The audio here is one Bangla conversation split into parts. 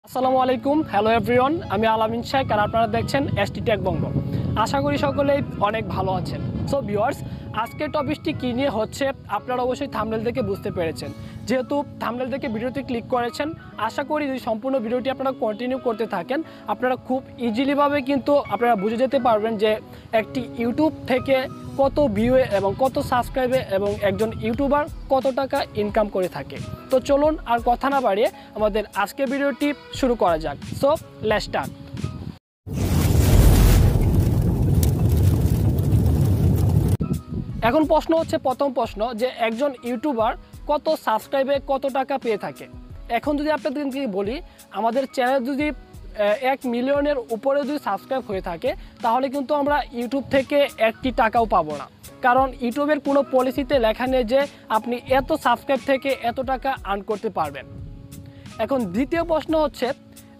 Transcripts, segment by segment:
আসসালামু আলাইকুম, হ্যালো এভরিওয়ান। আমি আলামিন শেখ আর আপনারা দেখছেন এসটি টেক বঙ্গ। আশা করি সকলেই অনেক ভালো আছেন। সো ভিউয়ার্স, আজকের টপিকটি কী নিয়ে হচ্ছে আপনারা অবশ্যই থাম্বনেল থেকে বুঝতে পেরেছেন। যেহেতু থাম্বনেল থেকে ভিডিওতে ক্লিক করেছেন, আশা করি যদি সম্পূর্ণ ভিডিওটি আপনারা কন্টিনিউ করতে থাকেন, আপনারা খুব ইজিলিভাবে কিন্তু আপনারা বুঝে যেতে পারবেন যে একটি ইউটিউব থেকে কত ভিউয়ে এবং কত সাবস্ক্রাইবে এবং একজন ইউটিউবার কত টাকা ইনকাম করে থাকে। তো চলুন আর কথা না বাড়িয়ে আমাদের আজকের ভিডিওটি শুরু করা যাক। So let's start. এখন প্রশ্ন হচ্ছে, প্রথম প্রশ্ন যে একজন ইউটিউবার কত সাবস্ক্রাইবে কত টাকা পেয়ে থাকে। এখন যদি আপনাদেরকে বলি, আমাদের চ্যানেল যদি 1 মিলিয়নের উপরে যদি সাবস্ক্রাইব হয়ে থাকে, তাহলে কিন্তু আমরা ইউটিউব থেকে একটি টাকাও পাবো না। কারণ ইউটিউবের কোনো পলিসিতে লেখা নেই যে আপনি এত সাবস্ক্রাইব থেকে এত টাকা আর্ন করতে পারবেন। এখন দ্বিতীয় প্রশ্ন হচ্ছে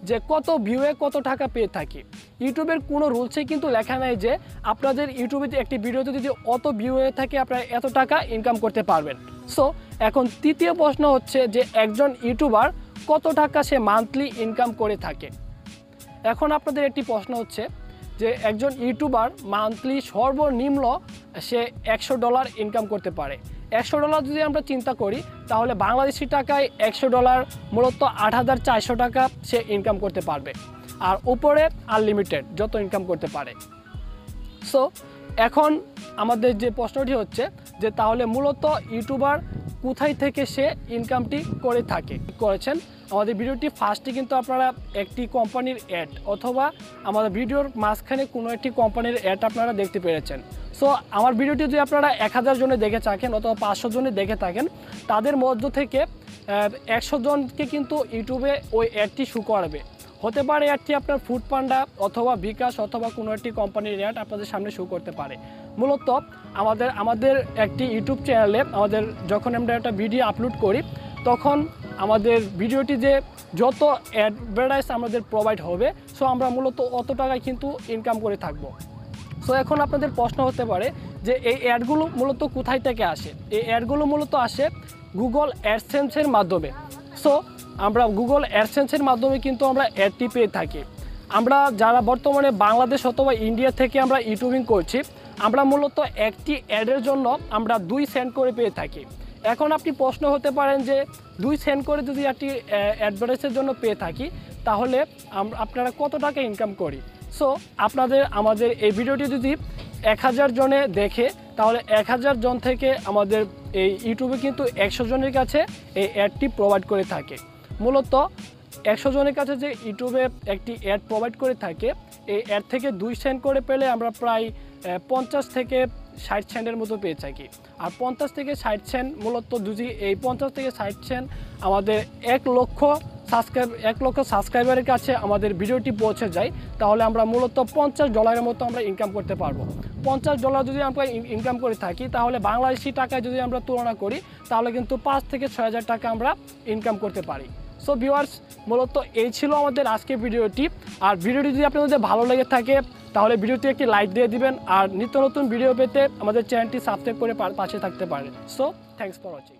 যে কত ভিউয়ে কত টাকা পেয়ে থাকি। ইউটিউবের কোনো রুলসে কিন্তু লেখা নেই যে আপনাদের ইউটিউবে একটি ভিডিওতে যদি অত ভিউ হয়ে থাকে আপনারা এত টাকা ইনকাম করতে পারবেন। সো এখন তৃতীয় প্রশ্ন হচ্ছে যে একজন ইউটিউবার কত টাকা সে মান্থলি ইনকাম করে থাকে। এখন আপনাদের একটি প্রশ্ন হচ্ছে যে একজন ইউটিউবার মান্থলি সর্বনিম্ন সে $100 ইনকাম করতে পারে। $100 যদি আমরা চিন্তা করি, তাহলে বাংলাদেশি টাকায় $100 মূলত 8,400 টাকা সে ইনকাম করতে পারবে। আর উপরে আনলিমিটেড যত ইনকাম করতে পারে। সো এখন আমাদের যে প্রশ্নটি হচ্ছে যে তাহলে মূলত ইউটিউবার কোথায় থেকে সে ইনকামটি করে থাকে। করেছেন আমাদের ভিডিওটি ফার্স্টে কিন্তু আপনারা একটি কোম্পানির অ্যাড অথবা আমাদের ভিডিওর মাঝখানে কোনো একটি কোম্পানির অ্যাড আপনারা দেখতে পেরেছেন। সো আমার ভিডিওটি যদি আপনারা 1000 জনে দেখে থাকেন অথবা 500 জনে দেখে থাকেন, তাদের মধ্য থেকে 100 জনকে কিন্তু ইউটিউবে ওই অ্যাডটি শো করাবে। হতে পারে অ্যাডটি আপনার ফুড পান্ডা অথবা বিকাশ অথবা কোনো একটি কোম্পানির অ্যাড আপনাদের সামনে শো করতে পারে। মূলত আমাদের একটি ইউটিউব চ্যানেলে যখন আমরা একটা ভিডিও আপলোড করি, তখন আমাদের ভিডিওটি যে যত অ্যাডভার্টাইজ আমাদের প্রোভাইড হবে, সো আমরা মূলত অত টাকায় কিন্তু ইনকাম করে থাকবো। সো এখন আপনাদের প্রশ্ন হতে পারে যে এই অ্যাডগুলো মূলত কোথায় থেকে আসে। এই অ্যাডগুলো মূলত আসে গুগল অ্যাডসেন্সের মাধ্যমে। সো আমরা গুগল অ্যাডসেন্সের মাধ্যমে কিন্তু আমরা অ্যাডটি পেয়ে থাকি। আমরা যারা বর্তমানে বাংলাদেশ অথবা ইন্ডিয়া থেকে আমরা ইউটিউবিং করছি, আমরা মূলত একটি অ্যাডের জন্য আমরা 2 সেন্ট করে পেয়ে থাকি। এখন আপনি প্রশ্ন হতে পারেন যে 2 সেন্ট করে যদি একটি অ্যাডভার্টাইজের জন্য পেয়ে থাকি, তাহলে আপনারা কত টাকা ইনকাম করি। সো আমাদের এই ভিডিওটি যদি 1000 জনে দেখে, তাহলে 1000 জন থেকে আমাদের এই ইউটিউবে কিন্তু 100 জনের কাছে এই অ্যাডটি প্রোভাইড করে থাকে। মূলত 100 জনের কাছে যে ইউটিউবে একটি অ্যাড প্রোভাইড করে থাকে, এই অ্যাড থেকে 2 সেন্ট করে পেলে আমরা প্রায় 50 থেকে 60 সেন্টের মতো পেয়ে থাকি। আর 50 থেকে 60 সেন্ট মূলত যদি এই 50 থেকে 60 সেন্ট আমাদের 1 লক্ষ সাবস্ক্রাইবারের কাছে আমাদের ভিডিওটি পৌঁছে যায়, তাহলে আমরা মূলত $50 মতো আমরা ইনকাম করতে পারবো। $50 যদি আমরা ইনকাম করে থাকি, তাহলে বাংলাদেশি টাকায় যদি আমরা তুলনা করি, তাহলে কিন্তু 5 থেকে 6000 টাকা আমরা ইনকাম করতে পারি। সো ভিউয়ার্স, মূলত এই ছিল আমাদের আজকের ভিডিওটি। আর ভিডিওটি যদি আপনাদের ভালো লেগে থাকে, তাহলে ভিডিওটি একটি লাইক দিয়ে দিবেন। আর নিত্য নতুন ভিডিও পেতে আমাদের চ্যানেলটি সাবস্ক্রাইব করে পাশে থাকতে পারেন। So thanks for watching.